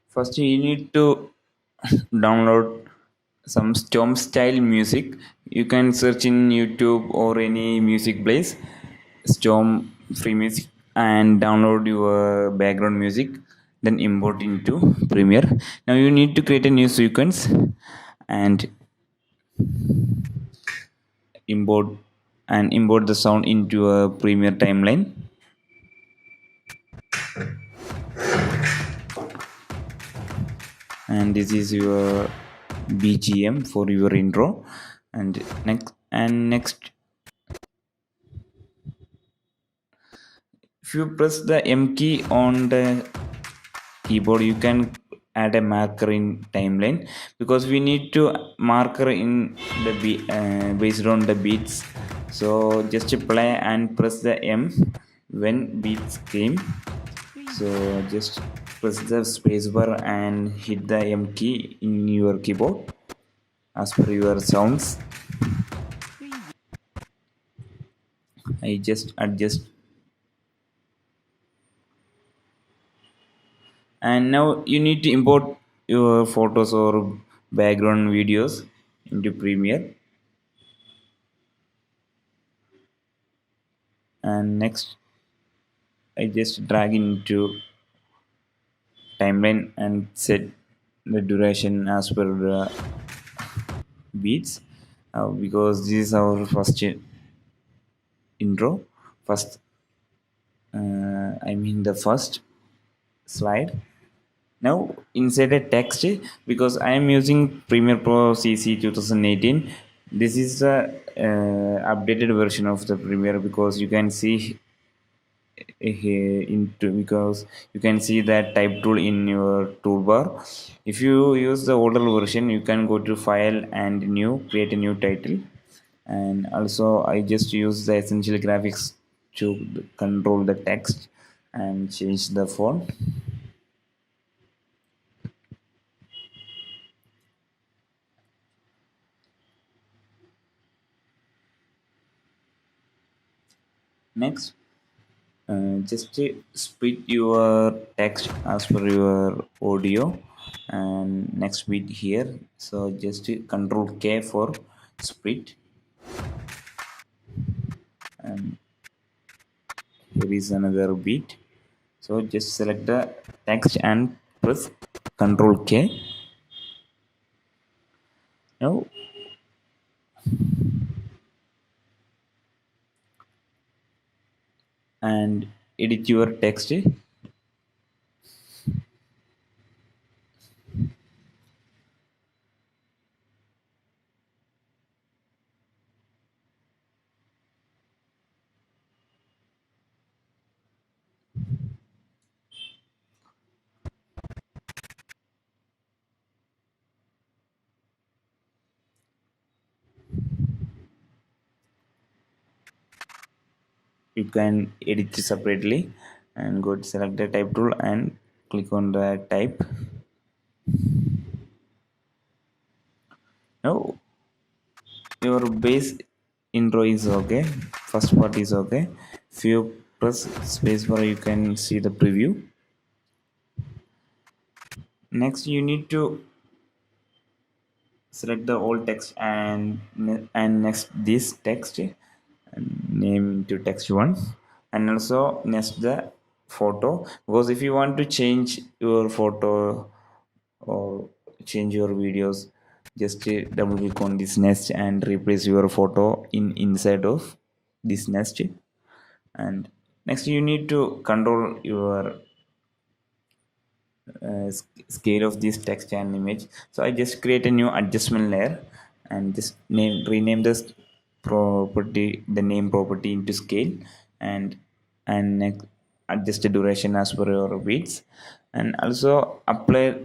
First, you need to download some Stomp style music. You can search in YouTube or any music place, Stomp free music, and download your background music. Then import into Premiere. Now you need to create a new sequence and import import the sound into a Premiere timeline. And this is your BGM for your intro. And next if you press the M key on the keyboard, you can add a marker in timeline, because we need to marker in the based on the beats. So just play and press the M when beats came. So just press the spacebar and hit the M key in your keyboard as per your sounds. I just adjust. And now you need to import your photos or background videos into Premiere. And next, I just drag into timeline and set the duration as per the beats, because this is our first intro, first I mean the first slide. Now inside a text, because I am using Premiere Pro CC 2018. This is the updated version of the Premiere, because you can see into because you can see that type tool in your toolbar. If you use the older version, you can go to file and new, create a new title. And also I just use the essential graphics to control the text and change the font. Next, just split your text as per your audio, and next bit here. So just control K for split, and here is another bit. So just select the text and press control K. Now and edit your text. You can edit it separately, and go to select the type tool and click on the type. Now your base intro is okay, first part is okay. If you press spacebar, you can see the preview. Next, you need to select the old text and next this text and name into text 1, and also next the photo, because if you want to change your photo or change your videos, just double click on this nest and replace your photo in inside of this nest. And next, you need to control your scale of this text and image. So I just create a new adjustment layer and just rename this property, the name property, into scale, and next adjust the duration as per your beats, and also apply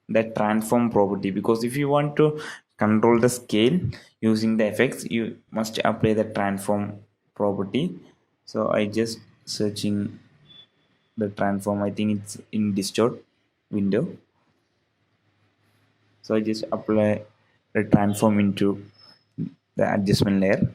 the transform property, because if you want to control the scale using the effects, you must apply the transform property. So I just searching the transform, I think it's in distort window. So I just apply the transform into the adjustment layer.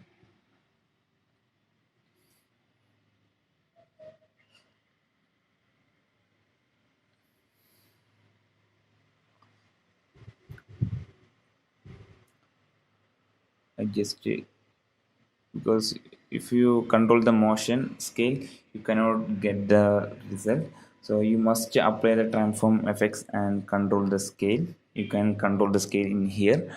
I just because if you control the motion scale, you cannot get the result. So you must apply the transform effects and control the scale. You can control the scale in here.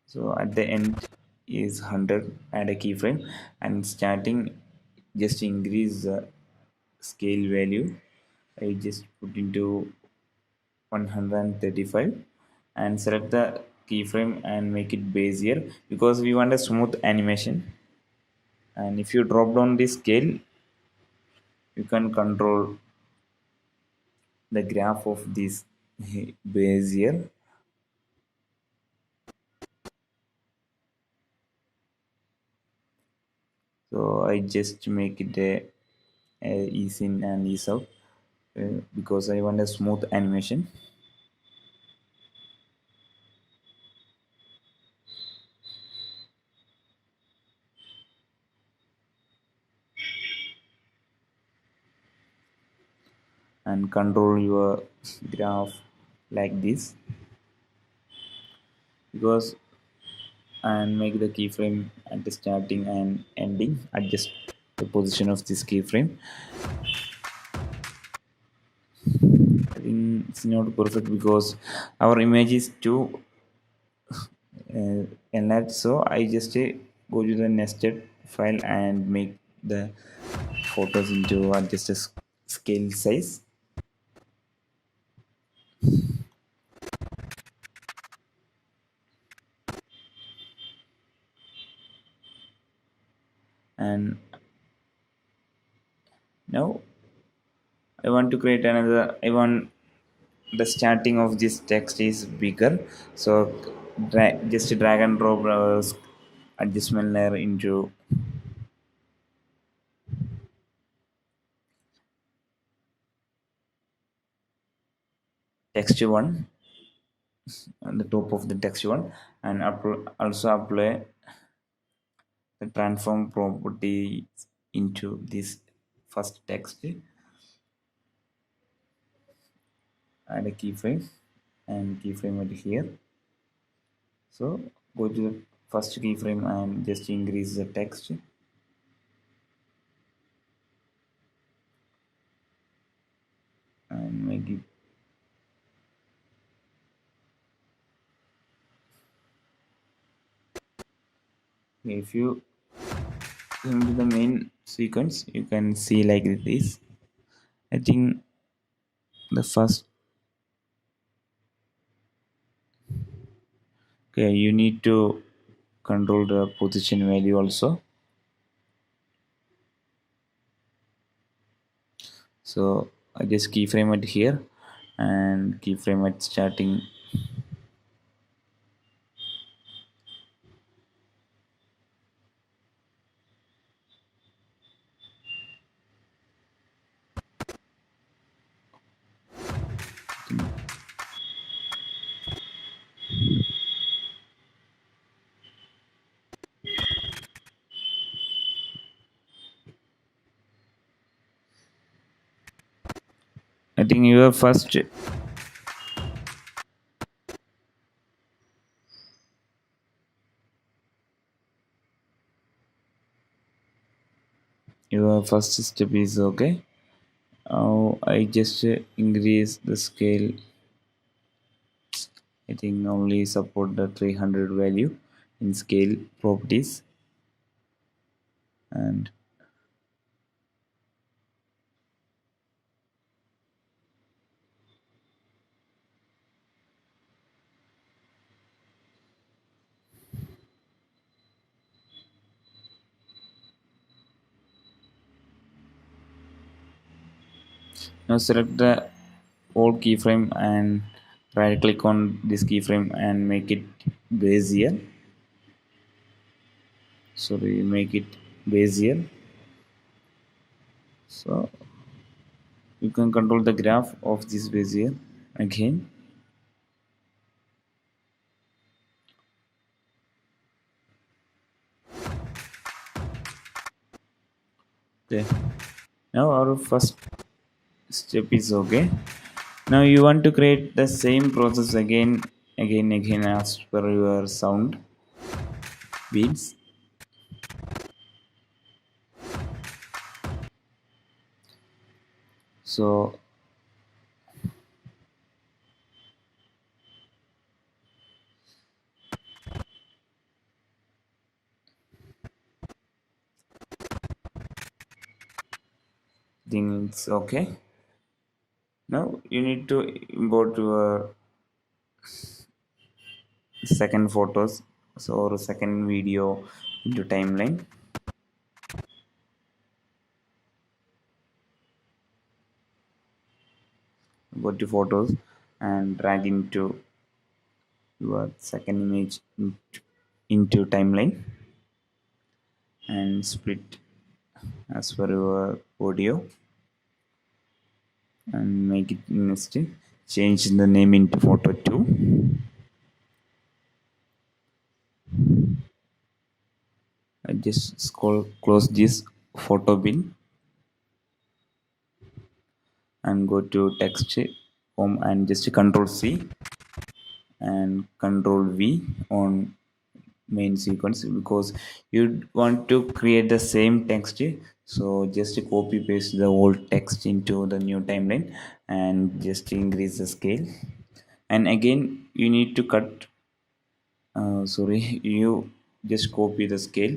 So at the end is 100, add a keyframe, and starting just increase the scale value. I just put into 135 and select the keyframe and make it bezier because we want a smooth animation. And if you drop down the scale, you can control the graph of this bezier. So I just make it a ease in and ease out because I want a smooth animation. And control your graph like this because and make the keyframe at the starting and ending, adjust the position of this keyframe. I think it's not perfect because our image is too enlarged, so I just go to the nested file and make the photos into adjust the scale size. And now I want to create another. I want the starting of this text is bigger, so just drag and drop adjustment layer into text one on the top of the text one, and also apply the transform property into this first text. Add a keyframe and keyframe at here. So go to the first keyframe and just increase the text and make it. If you come to the main sequence, you can see like this. I think the first. Okay, you need to control the position value also. So I just keyframe it here and keyframe it starting. I think your first step is okay. Now I just increase the scale. I think only support the 300 value in scale properties. And now select the old keyframe and right click on this keyframe and make it bezier. Sorry, make it bezier. So you can control the graph of this bezier again. Okay, now our first step is okay. Now you want to create the same process again again as per your sound beats. So think it's okay. Now you need to import your second photos, so or second video into timeline. Go to photos and drag into your second image into timeline and split as per your audio and make it next. Change the name into photo 2. I just scroll close this photo bin and go to text home and just control C and control V on main sequence because you want to create the same text, so just copy paste the old text into the new timeline and just increase the scale. And again you need to cut sorry you just copy the scale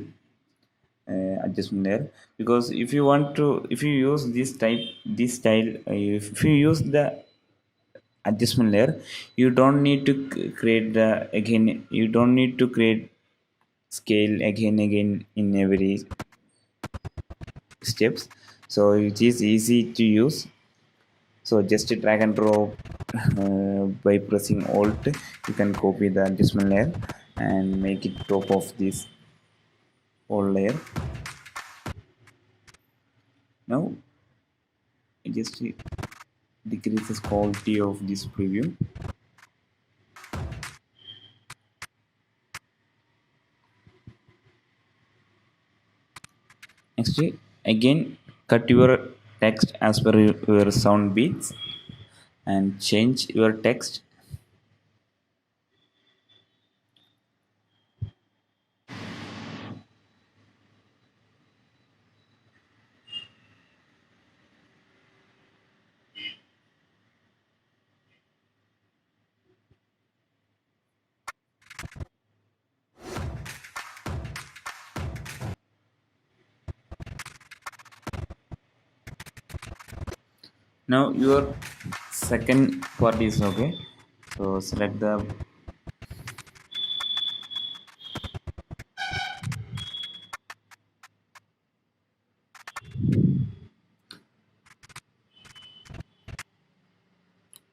adjustment there, because if you want to, if you use this style, if you use the adjustment layer, you don't need to create the again, you don't need to create scale again in every steps, so it is easy to use. So just drag and drop by pressing alt, you can copy the adjustment layer and make it top of this whole layer. Now I just decreases quality of this preview. Next, again cut your text as per your sound beats and change your text. Now your second part is okay. So select the,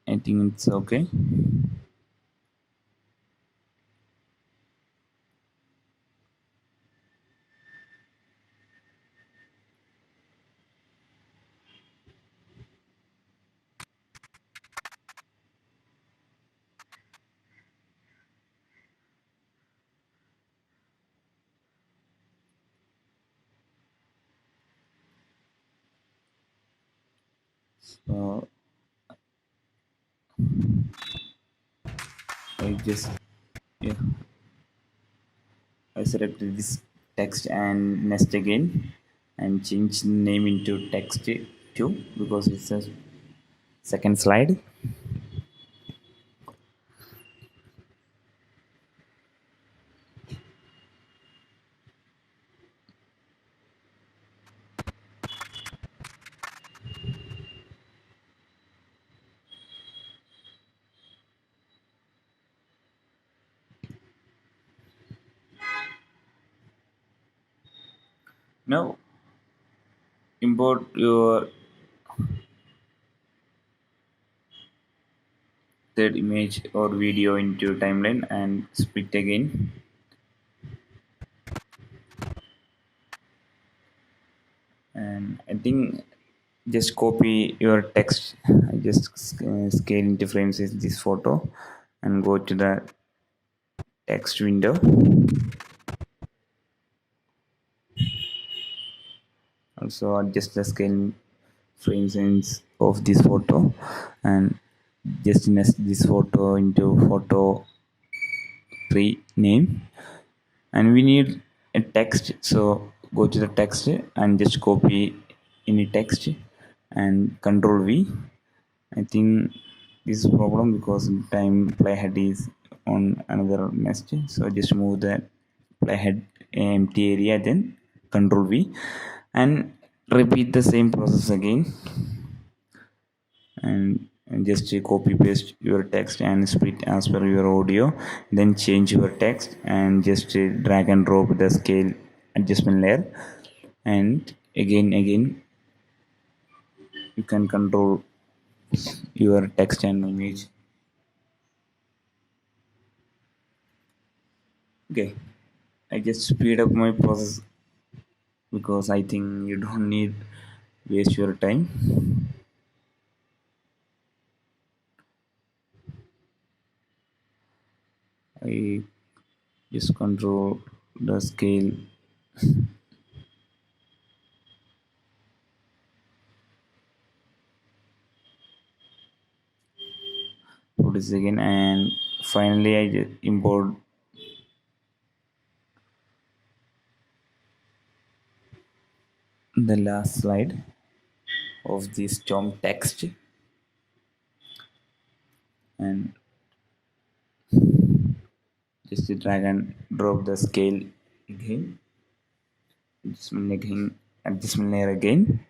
I think it's okay. So I just, yeah, I selected this text and next again and change the name into text 2 because it's a second slide. Now import your third image or video into timeline and split again. And I think just copy your text. I just scale into frames is this photo and go to the text window. Also adjust the scale frame size of this photo and just nest this photo into photo tree name, and we need a text. So go to the text and just copy any text and control V. I think this is a problem because time playhead is on another nest. So just move the playhead empty area, then control V, and repeat the same process again. And just copy paste your text and split as per your audio, then change your text and just drag and drop the scale adjustment layer, and again you can control your text and image. Okay, I just speed up my process because I think you don't need waste your time. I just control the scale, put this again, and finally I just import the last slide of this Stomp text, and just drag and drop the scale again, adjustment layer again.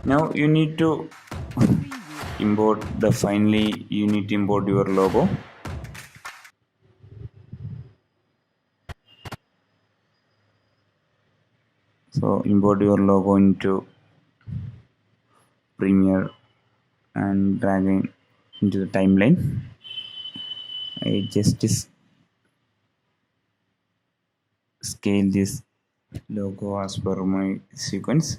Now you need to import the finally you need to import your logo. So import your logo into Premiere and dragging into the timeline. I just scale this logo as per my sequence,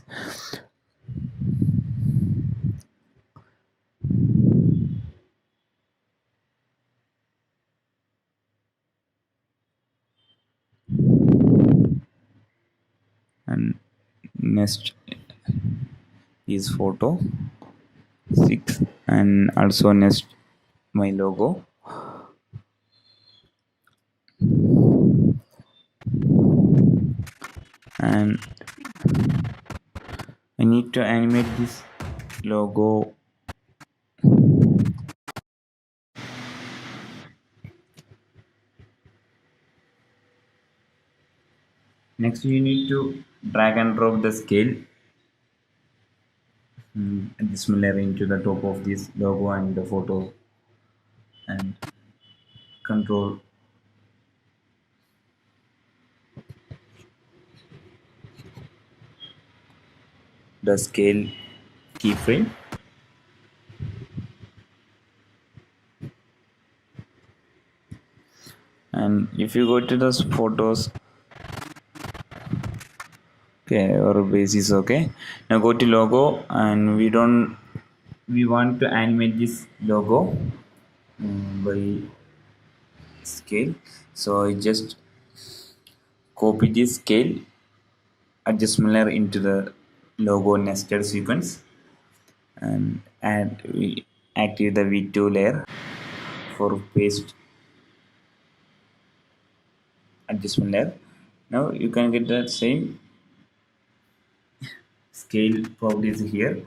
and next is photo 6, and also next my logo, and I need to animate this logo. Next you need to drag and drop the scale this layer into the top of this logo and the photo, and control the scale keyframe, and if you go to those photos, okay, our base is okay. Now go to logo, and we want to animate this logo by scale. So I just copy this scale adjustment layer into the logo nested sequence, and we activate the V2 layer for paste adjustment layer. Now you can get the same scale properties here.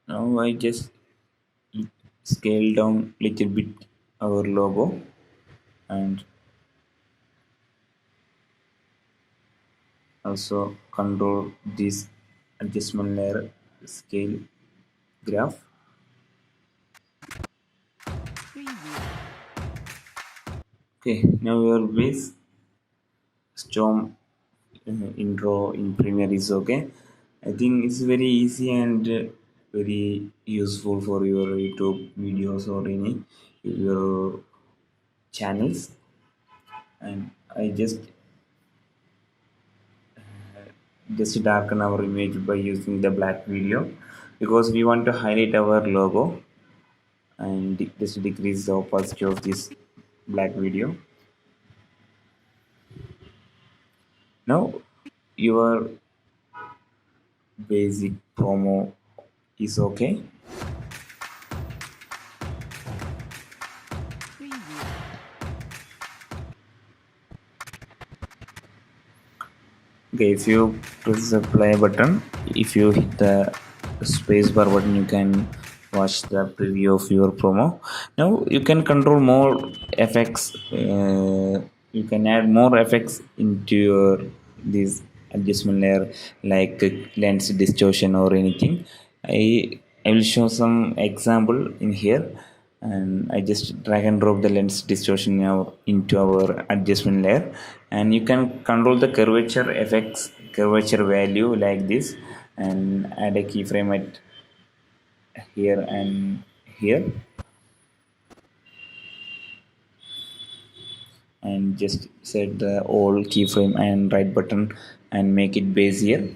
Now I just scale down little bit our logo, and also control this adjustment layer scale graph. Okay, now your base storm intro in Premiere is okay. I think it's very easy and very useful for your YouTube videos or any your channels. And I just darken our image by using the black video because we want to highlight our logo and just decrease the opacity of this black video. Now your basic promo is okay. Okay, if you press the play button, if you hit the space bar button, you can watch the preview of your promo. Now you can control more effects. You can add more effects into your this adjustment layer, like lens distortion or anything. I will show some example in here, and I just drag and drop the lens distortion now into our adjustment layer, and you can control the curvature effects, curvature value like this, and add a keyframe at here and here, and just set the all keyframe and right button and make it bezier,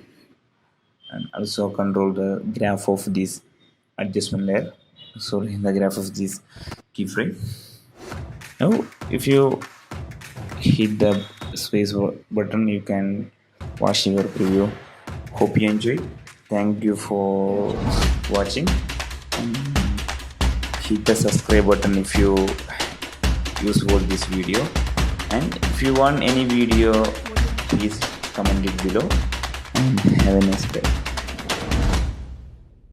and also control the graph of this adjustment layer, sorry, the graph of this keyframe. Now if you hit the space button, you can watch your preview. Hope you enjoyed. Thank you for watching, and hit the subscribe button if you useful this video, and if you want any video, please comment it below, and have a nice day.